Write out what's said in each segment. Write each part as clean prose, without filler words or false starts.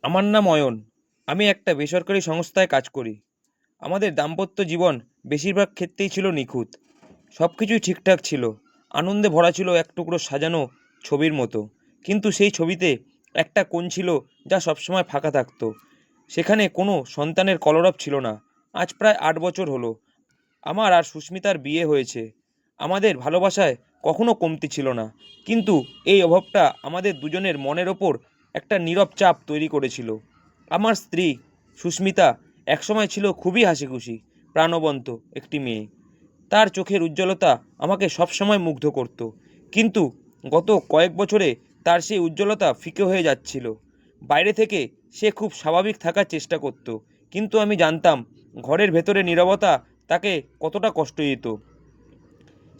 আমার নাম অয়ন। আমি একটা বেসরকারি সংস্থায় কাজ করি। আমাদের দাম্পত্য জীবন বেশিরভাগ ক্ষেত্রেই ছিল নিখুঁত। সব কিছুই ঠিকঠাক ছিল। আনন্দে ভরা ছিল এক টুকরো সাজানো ছবির মতো। কিন্তু সেই ছবিতে একটা কোণ ছিল যা সবসময় ফাঁকা থাকতো। সেখানে কোনো সন্তানের কলরব ছিল না। আজ প্রায় 8 বছর হলো আমার আর সুস্মিতার বিয়ে হয়েছে। আমাদের ভালোবাসায় কখনো কমতি ছিল না, কিন্তু এই অভাবটা আমাদের দুজনের মনের ওপর একটা নীরব চাপ তৈরি করেছিল। আমার স্ত্রী সুস্মিতা একসময় ছিল খুবই হাসিখুশি, প্রাণবন্ত একটি মেয়ে। তার চোখের উজ্জ্বলতা আমাকে সবসময় মুগ্ধ করত। কিন্তু গত কয়েক বছরে তার সেই উজ্জ্বলতা ফিকে হয়ে যাচ্ছিল। বাইরে থেকে সে খুব স্বাভাবিক থাকার চেষ্টা করত, কিন্তু আমি জানতাম ঘরের ভেতরে নীরবতা তাকে কতটা কষ্ট দিত।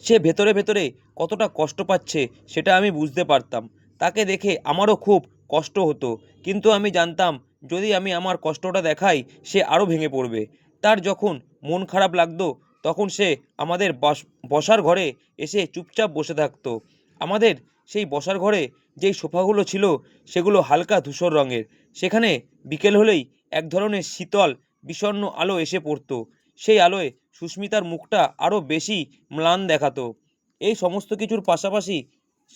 সে ভেতরে ভেতরে কতটা কষ্ট পাচ্ছে সেটা আমি বুঝতে পারতাম। তাকে দেখে আমারও খুব কষ্ট হতো, কিন্তু আমি জানতাম যদি আমি আমার কষ্টটা দেখাই সে আরও ভেঙে পড়বে। তার যখন মন খারাপ লাগতো তখন সে আমাদের বসার ঘরে এসে চুপচাপ বসে থাকতো। আমাদের সেই বসার ঘরে যেই সোফাগুলো ছিল সেগুলো হালকা ধূসর রঙের। সেখানে বিকেল হলেই এক ধরনের শীতল বিষণ্ণ আলো এসে পড়তো। সেই আলোয় সুস্মিতার মুখটা আরও বেশি ম্লান দেখাতো। এই সমস্ত কিছুর পাশাপাশি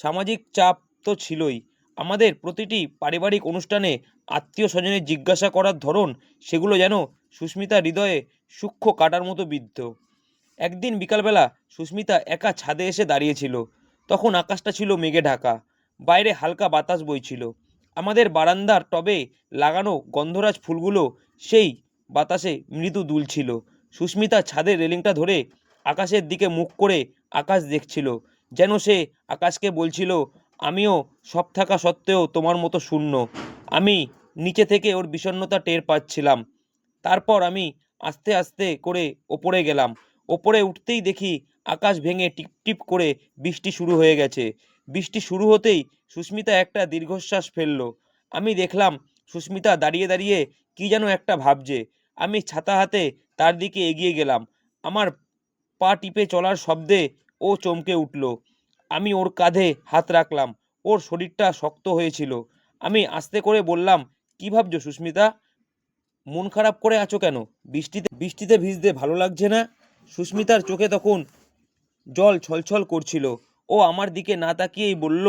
সামাজিক চাপ তো ছিলই। আমাদের প্রতিটি পারিবারিক অনুষ্ঠানে আত্মীয় স্বজনের জিজ্ঞাসা করার ধরন, সেগুলো যেন সুস্মিতার হৃদয়ে সূক্ষ্ম কাটার মতো বিদ্ধ। একদিন বিকালবেলা সুস্মিতা একা ছাদে এসে দাঁড়িয়েছিল। তখন আকাশটা ছিল মেঘে ঢাকা, বাইরে হালকা বাতাস বইছিল। আমাদের বারান্দার টবে লাগানো গন্ধরাজ ফুলগুলো সেই বাতাসে মৃদু দুলছিল। সুস্মিতা ছাদের রেলিংটা ধরে আকাশের দিকে মুখ করে আকাশ দেখছিল, যেন সে আকাশকে বলছিল, আমিও সব থাকা সত্ত্বেও তোমার মতো শূন্য। আমি নিচে থেকে ওর বিষণ্ণতা টের পাচ্ছিলাম। তারপর আমি আস্তে আস্তে করে ওপরে গেলাম। ওপরে উঠতেই দেখি আকাশ ভেঙে টিপ টিপ করে বৃষ্টি শুরু হয়ে গেছে। বৃষ্টি শুরু হতেই সুস্মিতা একটা দীর্ঘশ্বাস ফেললো। আমি দেখলাম সুস্মিতা দাঁড়িয়ে দাঁড়িয়ে কি যেন একটা ভাবছে। আমি ছাতা হাতে তার দিকে এগিয়ে গেলাম। আমার পা টিপে চলার শব্দে ও চমকে উঠল। আমি ওর কাঁধে হাত রাখলাম। ওর শরীরটা শক্ত হয়েছিল। আমি আস্তে করে বললাম, কি ভাবছো সুস্মিতা? মন খারাপ করে আছো কেন? বৃষ্টিতে ভিজতে ভালো লাগছে না? সুস্মিতার চোখে তখন জল ছলছল করছিল। ও আমার দিকে না তাকিয়েই বলল,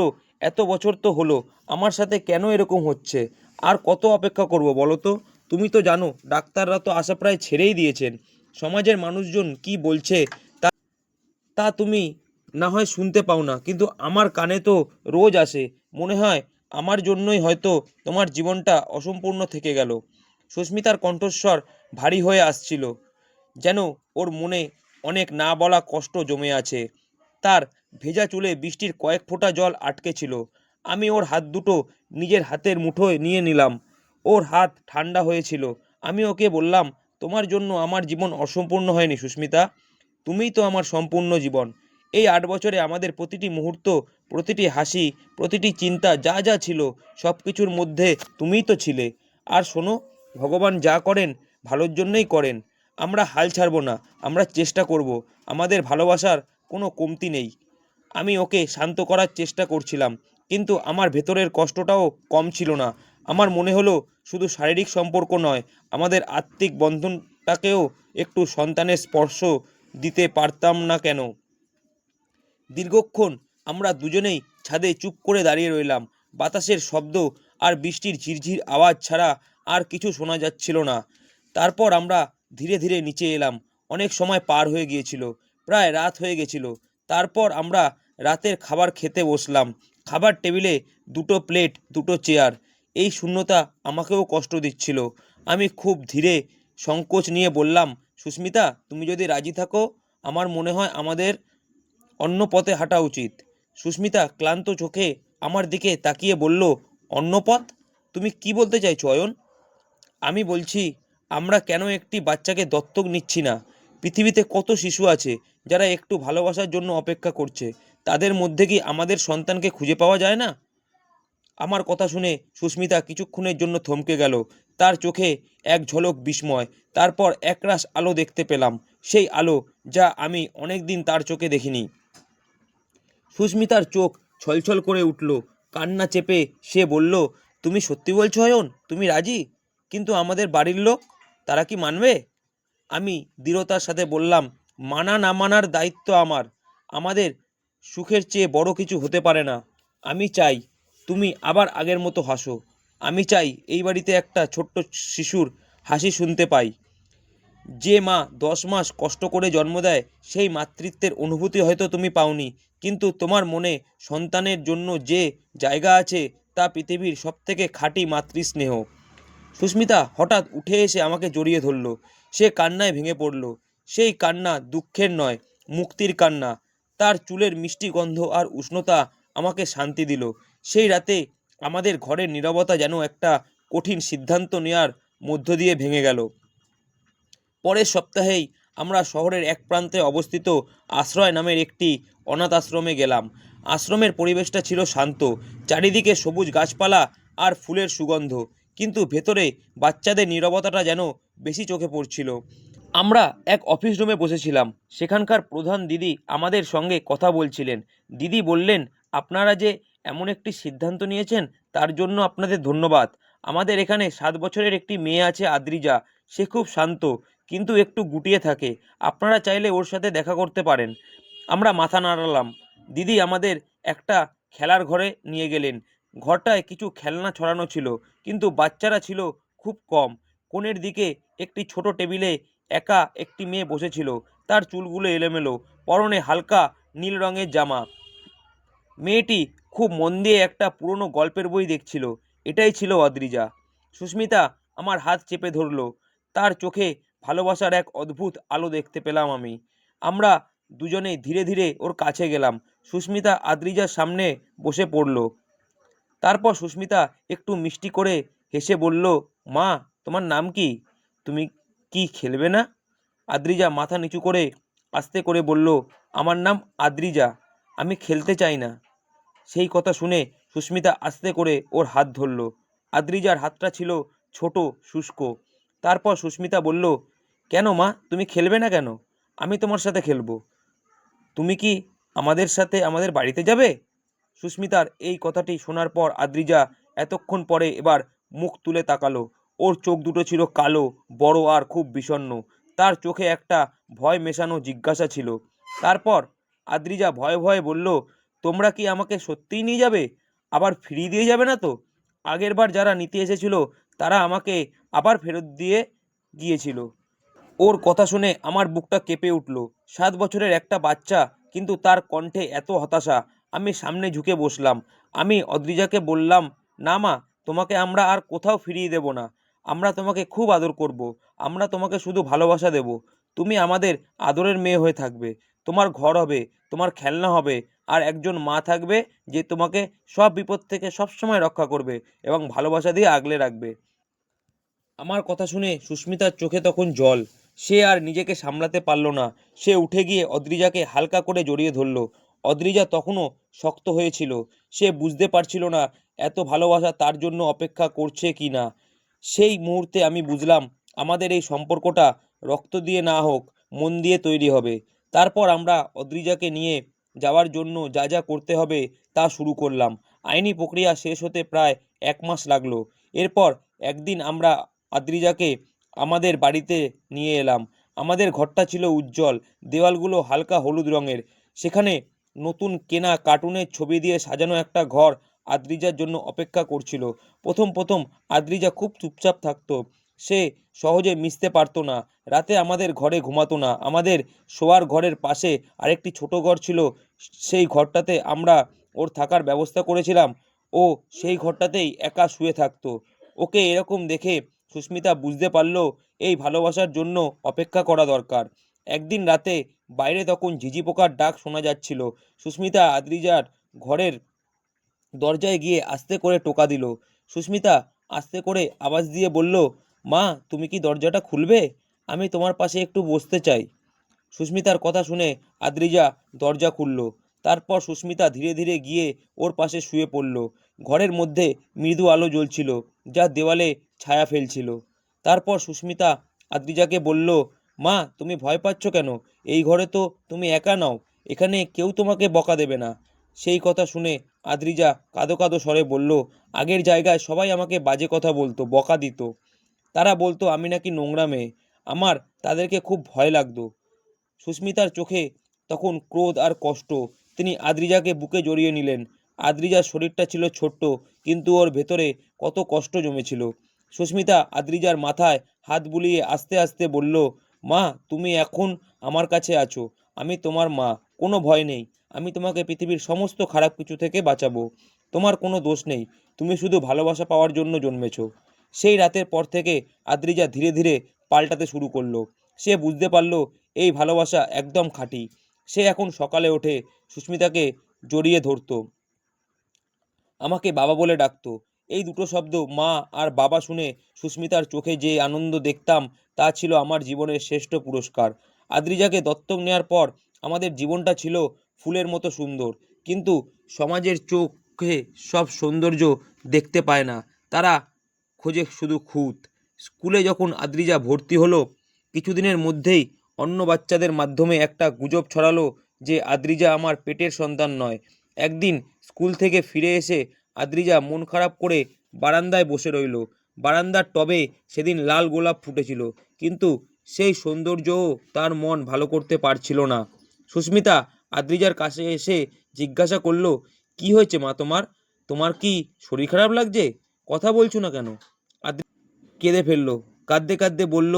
এত বছর তো হলো, আমার সাথে কেন এরকম হচ্ছে? আর কত অপেক্ষা করব বলো তো? তুমি তো জানো ডাক্তাররা তো আশা প্রায় ছেড়েই দিয়েছেন। সমাজের মানুষজন কি বলছে তা তা তুমি না হয় শুনতে পাও না, কিন্তু আমার কানে তো রোজ আসে। মনে হয় আমার জন্যই হয়তো তোমার জীবনটা অসম্পূর্ণ থেকে গেল। সুস্মিতার কণ্ঠস্বর ভারী হয়ে আসছিল, যেন ওর মনে অনেক না বলা কষ্ট জমে আছে। তার ভেজা চুলে বৃষ্টির কয়েক ফোঁটা জল আটকে ছিল। আমি ওর হাত দুটো নিজের হাতের মুঠোয় নিয়ে নিলাম। ওর হাত ঠান্ডা হয়েছিল। আমি ওকে বললাম, তোমার জন্য আমার জীবন অসম্পূর্ণ হয়নি সুস্মিতা, তুমিই তো আমার সম্পূর্ণ জীবন। এই 8 বছরে আমাদের প্রতিটি মুহূর্ত, প্রতিটি হাসি, প্রতিটি চিন্তা যা যা ছিল, সব কিছুর মধ্যে তুমিই তো ছিলে। আর শোনো, ভগবান যা করেন ভালোর জন্যই করেন। আমরা হাল ছাড়ব না, আমরা চেষ্টা করব। আমাদের ভালোবাসার কোনো কমতি নেই। আমি ওকে শান্ত করার চেষ্টা করছিলাম, কিন্তু আমার ভেতরের কষ্টটাও কম ছিল না। আমার মনে হলো শুধু শারীরিক সম্পর্ক নয়, আমাদের আত্মিক বন্ধনটাকেও একটু সন্তানের স্পর্শ দিতে পারতাম না কেন? দীর্ঘক্ষণ আমরা দুজনেই ছাদে চুপ করে দাঁড়িয়ে রইলাম। বাতাসের শব্দ আর বৃষ্টির ঝিরঝির আওয়াজ ছাড়া আর কিছু শোনা যাচ্ছিল না। তারপর আমরা ধীরে ধীরে নিচে এলাম। অনেক সময় পার হয়ে গিয়েছিল, প্রায় রাত হয়ে গেছিল। তারপর আমরা রাতের খাবার খেতে বসলাম। খাবার টেবিলে দুটো প্লেট, দুটো চেয়ার। এই শূন্যতা আমাকেও কষ্ট দিচ্ছিল। আমি খুব ধীরে সংকোচ নিয়ে বললাম, সুস্মিতা, তুমি যদি রাজি থাকো, আমার মনে হয় আমাদের অন্য পথে হাঁটা উচিত। সুস্মিতা ক্লান্ত চোখে আমার দিকে তাকিয়ে বলল, অন্য পথ? তুমি কি বলতে চাইছো অয়ন? আমি বলছি, আমরা কেন একটি বাচ্চাকে দত্তক নিচ্ছি না? পৃথিবীতে কত শিশু আছে যারা একটু ভালোবাসার জন্য অপেক্ষা করছে। তাদের মধ্যে কি আমাদের সন্তানকে খুঁজে পাওয়া যায় না? আমার কথা শুনে সুস্মিতা কিছুক্ষণের জন্য থমকে গেল। তার চোখে এক ঝলক বিস্ময়, তারপর একরাশ আলো দেখতে পেলাম। সেই আলো যা আমি অনেক দিন তার চোখে দেখিনি। সুস্মিতার চোখ ছলছল করে উঠল। কান্না চেপে সে বলল, তুমি সত্যি বলছো অয়ন? তুমি রাজি? কিন্তু আমাদের বাড়ির লোক, তারা কি মানবে? আমি দৃঢ়তার সাথে বললাম, মানা না মানার দায়িত্ব আমার। আমাদের সুখের চেয়ে বড় কিছু হতে পারে না। আমি চাই তুমি আবার আগের মতো হাসো। আমি চাই এই বাড়িতে একটা ছোট্ট শিশুর হাসি শুনতে পাই। যে মা 10 মাস কষ্ট করে জন্ম দেয়, সেই মাতৃত্বের অনুভূতি হয়তো তুমি পাওনি, কিন্তু তোমার মনে সন্তানের জন্য যে জায়গা আছে, তা পৃথিবীর সবথেকে খাঁটি মাতৃস্নেহ। সুস্মিতা হঠাৎ উঠে এসে আমাকে জড়িয়ে ধরল। সে কান্নায় ভেঙে পড়ল। সেই কান্না দুঃখের নয়, মুক্তির কান্না। তার চুলের মিষ্টি গন্ধ আর উষ্ণতা আমাকে শান্তি দিল। সেই রাতে আমাদের ঘরের নীরবতা যেন একটা কঠিন সিদ্ধান্ত নেওয়ার মধ্য দিয়ে ভেঙে গেল। পরের সপ্তাহেই আমরা শহরের এক প্রান্তে অবস্থিত আশ্রয় নামের একটি অনাথ আশ্রমে গেলাম। আশ্রমের পরিবেশটা ছিল শান্ত, চারিদিকে সবুজ গাছপালা আর ফুলের সুগন্ধ, কিন্তু ভেতরে বাচ্চাদের নীরবতাটা যেন বেশি চোখে পড়ছিল। আমরা এক অফিস রুমে বসেছিলাম। সেখানকার প্রধান দিদি আমাদের সঙ্গে কথা বলছিলেন। দিদি বললেন, আপনারা যে এমন একটি সিদ্ধান্ত নিয়েছেন, তার জন্য আপনাদের ধন্যবাদ। আমাদের এখানে 7 বছরের একটি মেয়ে আছে, আদ্রিজা। সে খুব শান্ত, কিন্তু একটু গুটিয়ে থাকে। আপনারা চাইলে ওর সাথে দেখা করতে পারেন। আমরা মাথা নাড়ালাম। দিদি আমাদের একটা খেলার ঘরে নিয়ে গেলেন। ঘরটায় কিছু খেলনা ছড়ানো ছিল, কিন্তু বাচ্চারা ছিল খুব কম। কোণের দিকে একটি ছোট টেবিলে একা একটি মেয়ে বসেছিল। তার চুলগুলো এলোমেলো, পরনে হালকা নীল রঙের জামা। মেয়েটি খুব মন দিয়ে একটা পুরনো গল্পের বই দেখছিল। এটাই ছিল অদ্রিজা। সুস্মিতা আমার হাত চেপে ধরল। তার চোখে ভালোবাসার এক অদ্ভুত আলো দেখতে পেলাম আমি। আমরা দুজনেই ধীরে ধীরে ওর কাছে গেলাম। সুস্মিতা আদ্রিজার সামনে বসে পড়ল। তারপর সুস্মিতা একটু মিষ্টি করে হেসে বলল, মা, তোমার নাম কি? তুমি কি খেলবে না? আদ্রিজা মাথা নিচু করে আস্তে করে বলল, আমার নাম আদ্রিজা, আমি খেলতে চাই না। সেই কথা শুনে সুস্মিতা আস্তে করে ওর হাত ধরল। আদ্রিজার হাতটা ছিল ছোট, শুষ্ক। তারপর সুস্মিতা বলল, কেন মা, তুমি খেলবে না কেন? আমি তোমার সাথে খেলবো। তুমি কি আমাদের সাথে আমাদের বাড়িতে যাবে? সুস্মিতার এই কথাটি শোনার পর আদ্রিজা এতক্ষণ পরে এবার মুখ তুলে তাকালো। ওর চোখ দুটো ছিল কালো, বড় আর খুব বিষণ্ণ। তার চোখে একটা ভয় মেশানো জিজ্ঞাসা ছিল। তারপর আদ্রিজা ভয়ে ভয়ে বলল, তোমরা কি আমাকে সত্যিই নিয়ে যাবে? আবার ফিরিয়ে দিয়ে যাবে না তো? আগেরবার যারা নিতে এসেছিল, তারা আমাকে আবার ফেরত দিয়ে গিয়েছিল। ওর কথা শুনে আমার বুকটা কেঁপে উঠল। 7 বছরের একটা বাচ্চা, কিন্তু তার কণ্ঠে এত হতাশা। আমি সামনে ঝুঁকে বসলাম। আমি অদ্রিজাকে বললাম, না মা, তোমাকে আমরা আর কোথাও ফিরিয়ে দেব না। আমরা তোমাকে খুব আদর করব। আমরা তোমাকে শুধু ভালোবাসা দেব। তুমি আমাদের আদরের মেয়ে হয়ে থাকবে। তোমার ঘর হবে, তোমার খেলনা হবে, আর একজন মা থাকবে যে তোমাকে সব বিপদ থেকে সবসময় রক্ষা করবে এবং ভালোবাসা দিয়ে আগলে রাখবে। আমার কথা শুনে সুস্মিতার চোখে তখন জল। সে আর নিজেকে সামলাতে পারল না। সে উঠে গিয়ে অদ্রিজাকে হালকা করে জড়িয়ে ধরল। অদ্রিজা তখনও শক্ত হয়েছিল। সে বুঝতে পারছিল না এত ভালোবাসা তার জন্য অপেক্ষা করছে কি না। সেই মুহূর্তে আমি বুঝলাম, আমাদের এই সম্পর্কটা রক্ত দিয়ে না হোক, মন দিয়ে তৈরি হবে। তারপর আমরা অদ্রিজাকে নিয়ে যাওয়ার জন্য যা যা করতে হবে তা শুরু করলাম। আইনি প্রক্রিয়া শেষ হতে প্রায় 1 মাস লাগলো। এরপর একদিন আমরা আদ্রিজাকে আমাদের বাড়িতে নিয়ে এলাম। আমাদের ঘরটা ছিল উজ্জ্বল, দেওয়ালগুলো হালকা হলুদ রঙের। সেখানে নতুন কেনা কার্টুনের ছবি দিয়ে সাজানো একটা ঘর আদ্রিজার জন্য অপেক্ষা করছিল। প্রথম প্রথম আদ্রিজা খুব চুপচাপ থাকতো। সে সহজে মিশতে পারতো না। রাতে আমাদের ঘরে ঘুমাতো না। আমাদের শোয়ার ঘরের পাশে আরেকটি ছোট ঘর ছিল। সেই ঘরটাতে আমরা ওর থাকার ব্যবস্থা করেছিলাম। ও সেই ঘরটাতেই একা শুয়ে থাকতো। ওকে এরকম দেখে সুস্মিতা বুঝতে পারল এই ভালোবাসার জন্য অপেক্ষা করা দরকার। একদিন রাতে বাইরে তখন ঝিঝি পোকার ডাক শোনা যাচ্ছিল। সুস্মিতা আদ্রিজার ঘরের দরজায় গিয়ে আস্তে করে টোকা দিল। সুস্মিতা আস্তে করে আওয়াজ দিয়ে বলল, মা, তুমি কি দরজাটা খুলবে? আমি তোমার পাশে একটু বসতে চাই। সুস্মিতার কথা শুনে আদ্রিজা দরজা খুলল। তারপর সুস্মিতা ধীরে ধীরে গিয়ে ওর পাশে শুয়ে পড়ল। ঘরের মধ্যে মৃদু আলো জ্বলছিল, যা দেওয়ালে ছায়া ফেলছিল। তারপর সুস্মিতা আদ্রিজাকে বলল, মা, তুমি ভয় পাচ্ছ কেন? এই ঘরে তো তুমি একা নও। এখানে কেউ তোমাকে বকা দেবে না। সেই কথা শুনে আদ্রিজা কাঁদো কাঁদো স্বরে বলল, আগের জায়গায় সবাই আমাকে বাজে কথা বলতো, বকা দিত। তারা বলতো আমি নাকি নোংরা মেয়ে। আমার তাদেরকে খুব ভয় লাগতো। সুস্মিতার চোখে তখন ক্রোধ আর কষ্ট। তিনি আদ্রিজাকে বুকে জড়িয়ে নিলেন। আদ্রিজার শরীরটা ছিল ছোট্ট, কিন্তু ওর ভেতরে কত কষ্ট জমেছিল। সুস্মিতা আদ্রিজার মাথায় হাত বুলিয়ে আস্তে আস্তে বলল, মা, তুমি এখন আমার কাছে আছো। আমি তোমার মা। কোনো ভয় নেই। আমি তোমাকে পৃথিবীর সমস্ত খারাপ কিছু থেকে বাঁচাবো। তোমার কোনো দোষ নেই। তুমি শুধু ভালোবাসা পাওয়ার জন্য জন্মেছো। সেই রাতের পর থেকে আদ্রিজা ধীরে ধীরে পাল্টাতে শুরু করলো। সে বুঝতে পারল এই ভালোবাসা একদম খাঁটি। সে এখন সকালে ওঠে সুস্মিতাকে জড়িয়ে ধরতো, আমাকে বাবা বলে ডাকতো। এই দুটো শব্দ মা আর বাবা শুনে সুস্মিতার চোখে যে আনন্দ দেখতাম তা ছিল আমার জীবনের শ্রেষ্ঠ পুরস্কার। আদ্রিজাকে দত্তক নেওয়ার পর আমাদের জীবনটা ছিল ফুলের মতো সুন্দর, কিন্তু সমাজের চোখে সব সৌন্দর্য দেখতে পায় না, তারা খোঁজে শুধু খুঁত। স্কুলে যখন আদ্রিজা ভর্তি হলো, কিছুদিনের মধ্যেই অন্য বাচ্চাদের মাধ্যমে একটা গুজব ছড়ালো যে আদ্রিজা আমার পেটের সন্তান নয়। একদিন স্কুল থেকে ফিরে এসে আদ্রিজা মন খারাপ করে বারান্দায় বসে রইল। বারান্দার টবে সেদিন লাল গোলাপ ফুটেছিল, কিন্তু সেই সৌন্দর্যও তার মন ভালো করতে পারছিল না। সুস্মিতা আদ্রিজার কাছে এসে জিজ্ঞাসা করলো, কি হয়েছে মা তোমার? তোমার কি শরীর খারাপ লাগছে? কথা বলছো না কেন? আদ্রি কেঁদে ফেললো। কাঁদতে কাঁদতে বলল,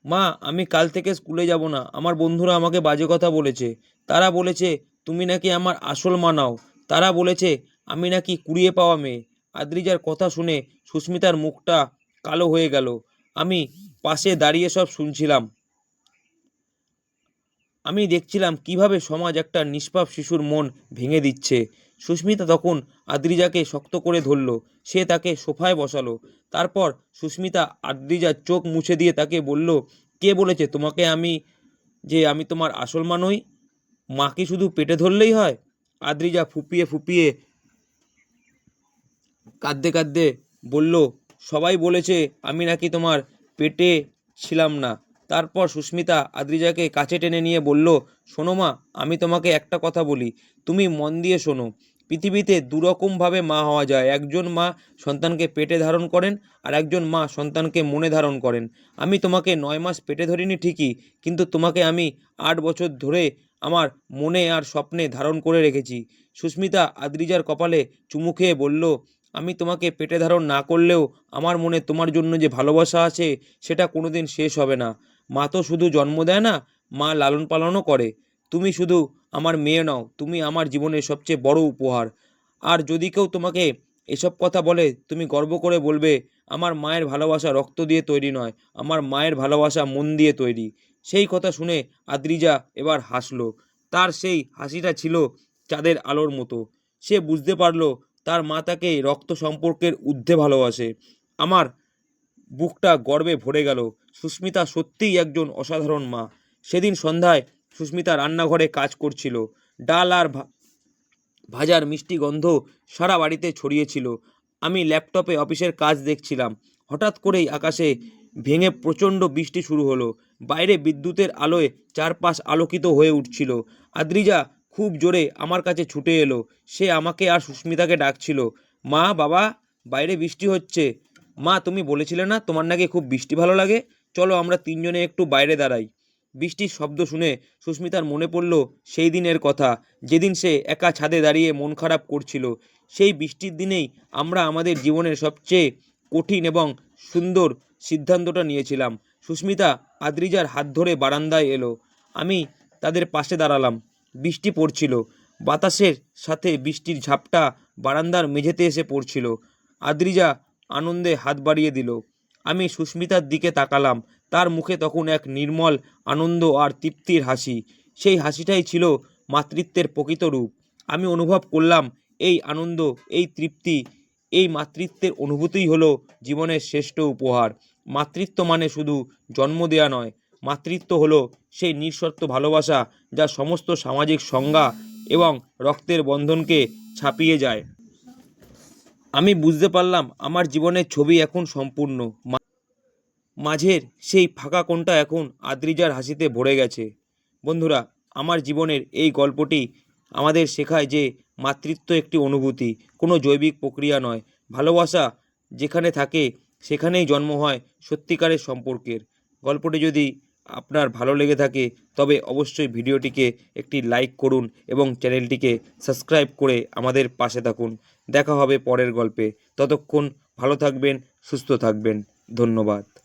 মা, আমি কাল থেকে স্কুলে যাব না। আমার বন্ধুরা আমাকে বাজে কথা বলেছে। তারা বলেছে তুমি নাকি আমার আসল মা নাও। তারা বলেছে আমি নাকি কুড়িয়ে পাওয়া মেয়ে। আদ্রিজার কথা শুনে সুস্মিতার মুখটা কালো হয়ে গেল। আমি পাশে দাঁড়িয়ে সব শুনছিলাম। আমি দেখছিলাম কিভাবে সমাজ একটা নিষ্পাপ শিশুর মন ভেঙে দিচ্ছে। সুস্মিতা তখন আদ্রিজাকে শক্ত করে ধরল। সে তাকে সোফায় বসালো। তারপর সুস্মিতা আদ্রিজার চোখ মুছে দিয়ে তাকে বলল, কে বলেছে তোমাকে আমি তোমার আসল মা নই? মা কি শুধু পেটে ধরলেই হয়? আদ্রিজা ফুপিয়ে ফুপিয়ে কাঁদতে কাঁদতে বলল, সবাই বলেছে আমি নাকি তোমার পেটে ছিলাম না। তারপর সুস্মিতা আদ্রিজাকে কাছে টেনে নিয়ে বলল, শোনো মা, আমি তোমাকে একটা কথা বলি, তুমি মন দিয়ে শোনো। পৃথিবীতে দুরকমভাবে মা হওয়া যায়। একজন মা সন্তানকে পেটে ধারণ করেন, আর একজন মা সন্তানকে মনে ধারণ করেন। আমি তোমাকে 9 মাস পেটে ধরিনি ঠিকই, কিন্তু তোমাকে আমি 8 বছর ধরে আমার মনে আর স্বপ্নে ধারণ করে রেখেছি। সুস্মিতা আদ্রিজার কপালে চুমু খেয়ে বলল, আমি তোমাকে পেটে ধারণ না করলেও আমার মনে তোমার জন্য যে ভালোবাসা আছে সেটা কোনোদিন শেষ হবে না। মা তো শুধু জন্ম দেয় না, মা লালন পালনও করে। তুমি শুধু আমার মেয়ে নও, তুমি আমার জীবনের সবচেয়ে বড় উপহার। আর যদি কেউ তোমাকে এসব কথা বলে, তুমি গর্ব করে বলবে, আমার মায়ের ভালোবাসা রক্ত দিয়ে তৈরি নয়, আমার মায়ের ভালোবাসা মন দিয়ে তৈরি। সেই কথা শুনে আদ্রিজা এবার হাসলো। তার সেই হাসিটা ছিল চাঁদের আলোর মতো। সে বুঝতে পারলো তার মা তাকে রক্ত সম্পর্কের ঊর্ধ্বে ভালোবাসে। আমার বুকটা গর্বে ভরে গেল। সুস্মিতা সত্যিই একজন অসাধারণ মা। সেদিন সন্ধ্যায় সুস্মিতা রান্নাঘরে কাজ করছিল। ডাল আর ভাজার মিষ্টি গন্ধ সারা বাড়িতে ছড়িয়েছিল। আমি ল্যাপটপে অফিসের কাজ দেখছিলাম। হঠাৎ করেই আকাশে ভেঙে প্রচণ্ড বৃষ্টি শুরু হলো। বাইরে বিদ্যুতের আলোয় চারপাশ আলোকিত হয়ে উঠছিল। আদ্রিজা খুব জোরে আমার কাছে ছুটে এলো। সে আমাকে আর সুস্মিতাকে ডাকছিল, মা, বাবা, বাইরে বৃষ্টি হচ্ছে। মা, তুমি বলেছিলে না তোমার নাকি খুব বৃষ্টি ভালো লাগে? চলো আমরা তিনজনে একটু বাইরে দাঁড়াই। বৃষ্টির শব্দ শুনে সুস্মিতার মনে পড়ল সেই দিনের কথা, যেদিন সে একা ছাদে দাঁড়িয়ে মন খারাপ করছিল। সেই বৃষ্টির দিনেই আমরা আমাদের জীবনের সবচেয়ে কঠিন এবং সুন্দর সিদ্ধান্তটা নিয়েছিলাম। সুস্মিতা আদ্রিজার হাত ধরে বারান্দায় এলো। আমি তাদের পাশে দাঁড়ালাম। বৃষ্টি পড়ছিল। বাতাসের সাথে বৃষ্টির ঝাপটা বারান্দার মেঝেতে এসে পড়ছিল। আদ্রিজা আনন্দে হাত বাড়িয়ে দিল। আমি সুস্মিতার দিকে তাকালাম। তার মুখে তখন এক নির্মল আনন্দ আর তৃপ্তির হাসি। সেই হাসিটাই ছিল মাতৃত্বের প্রকৃত রূপ। আমি অনুভব করলাম এই আনন্দ, এই তৃপ্তি, এই মাতৃত্বের অনুভূতিই হলো জীবনের শ্রেষ্ঠ উপহার। মাতৃত্ব মানে শুধু জন্ম দেয়া নয়, মাতৃত্ব হলো সেই নিঃশর্ত ভালোবাসা যা সমস্ত সামাজিক সংজ্ঞা এবং রক্তের বন্ধনকে ছাপিয়ে যায়। আমি বুঝতে পারলাম আমার জীবনের ছবি এখন সম্পূর্ণ। মাঝের সেই ফাঁকা কোণটা এখন আদ্রিজার হাসিতে ভরে গেছে। বন্ধুরা, আমার জীবনের এই গল্পটি আমাদের শেখায় যে মাতৃত্ব একটি অনুভূতি, কোনো জৈবিক প্রক্রিয়া নয়। ভালোবাসা যেখানে থাকে সেখানেই জন্ম হয় সত্যিকারের সম্পর্কের। গল্পটি যদি আপনার ভালো লেগে থাকে তবে অবশ্যই ভিডিওটিকে একটি লাইক করুন এবং চ্যানেলটিকে সাবস্ক্রাইব করে আমাদের পাশে থাকুন। দেখা হবে পরের গল্পে। ততক্ষণ ভালো থাকবেন, সুস্থ থাকবেন। ধন্যবাদ।